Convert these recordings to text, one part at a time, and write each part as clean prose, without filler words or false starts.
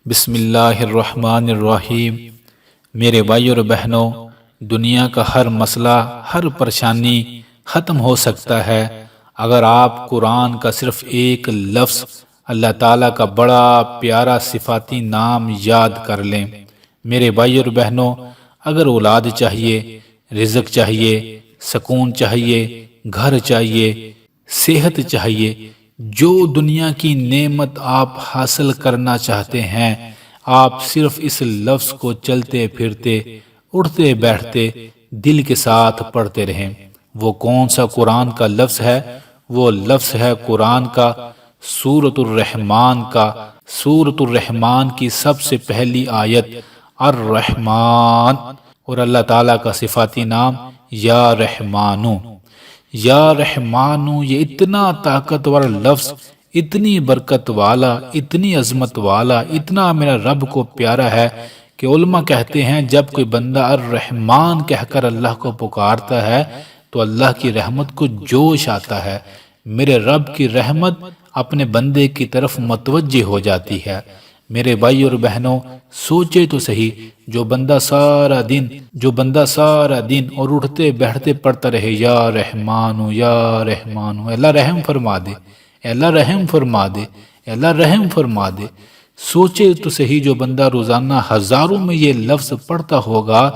بسم اللہ الرحمن الرحیم۔ میرے بھائی اور بہنوں، دنیا کا ہر مسئلہ، ہر پریشانی ختم ہو سکتا ہے اگر آپ قرآن کا صرف ایک لفظ، اللہ تعالیٰ کا بڑا پیارا صفاتی نام یاد کر لیں۔ میرے بھائی اور بہنوں، اگر اولاد چاہیے، رزق چاہیے، سکون چاہیے، گھر چاہیے، صحت چاہیے، جو دنیا کی نعمت آپ حاصل کرنا چاہتے ہیں، آپ صرف اس لفظ کو چلتے پھرتے، اٹھتے بیٹھتے دل کے ساتھ پڑھتے رہیں۔ وہ کون سا قرآن کا لفظ ہے؟ وہ لفظ ہے قرآن کا سورۃ الرحمن کا۔ سورۃ الرحمن کی سب سے پہلی آیت الرحمن، اور اللہ تعالیٰ کا صفاتی نام یا رحمانو۔ یا رحمانو، یہ اتنا طاقتور لفظ، اتنی برکت والا، اتنی عظمت والا، اتنا میرا رب کو پیارا ہے کہ علماء کہتے ہیں جب کوئی بندہ الرحمن کہہ کر اللہ کو پکارتا ہے تو اللہ کی رحمت کو جوش آتا ہے، میرے رب کی رحمت اپنے بندے کی طرف متوجہ ہو جاتی ہے۔ میرے بھائی اور بہنوں، سوچے تو صحیح، جو بندہ سارا دن اور اٹھتے بیٹھتے پڑھتا رہے یا رحمانو یا رحمانو، اللہ رحم فرما دے، اللہ رحم فرما دے، اللہ رحم فرما دے۔ سوچے تو صحیح، جو بندہ روزانہ ہزاروں میں یہ لفظ پڑھتا ہوگا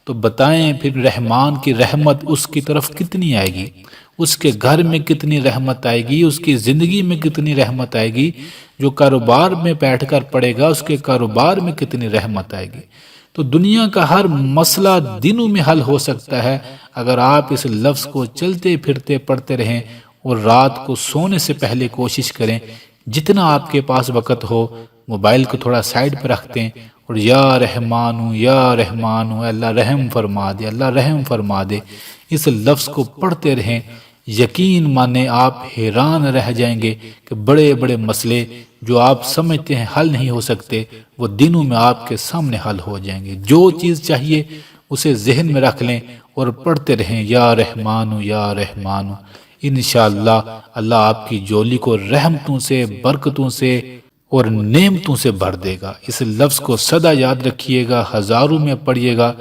تو بتائیں پھر رحمان کی رحمت اس کی طرف کتنی آئے گی، اس کے گھر میں کتنی رحمت آئے گی، اس کی زندگی میں کتنی رحمت آئے گی، جو کاروبار میں بیٹھ کر پڑے گا اس کے کاروبار میں کتنی رحمت آئے گی۔ تو دنیا کا ہر مسئلہ دنوں میں حل ہو سکتا ہے اگر آپ اس لفظ کو چلتے پھرتے پڑھتے رہیں، اور رات کو سونے سے پہلے کوشش کریں جتنا آپ کے پاس وقت ہو موبائل کو تھوڑا سائیڈ پہ رکھتے ہیں اور یا رحمانو یا رحمانو، اللہ رحم فرما دے، اللہ رحم فرما دے، اس لفظ کو پڑھتے رہیں۔ یقین مانے آپ حیران رہ جائیں گے کہ بڑے بڑے مسئلے جو آپ سمجھتے ہیں حل نہیں ہو سکتے، وہ دنوں میں آپ کے سامنے حل ہو جائیں گے۔ جو چیز چاہیے اسے ذہن میں رکھ لیں اور پڑھتے رہیں یا رحمانو یا رحمانو۔ انشاءاللہ اللہ آپ کی جولی کو رحمتوں سے، برکتوں سے اور نعمتوں سے بھر دے گا۔ اس لفظ کو سدا یاد رکھیے گا، ہزاروں میں پڑھیے گا،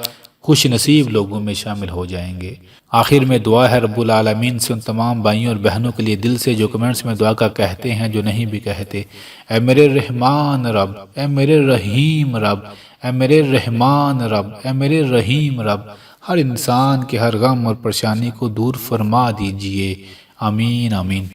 خوش نصیب لوگوں میں شامل ہو جائیں گے۔ آخر میں دعا ہے رب العالمین سے ان تمام بھائیوں اور بہنوں کے لیے دل سے جو کمنٹس میں دعا کا کہتے ہیں، جو نہیں بھی کہتے، اے میرے رحمان رب، اے میرے رحیم رب، اے میرے رحمان رب، اے میرے رحیم رب، ہر انسان کے ہر غم اور پریشانی کو دور فرما دیجئے۔ آمین آمین۔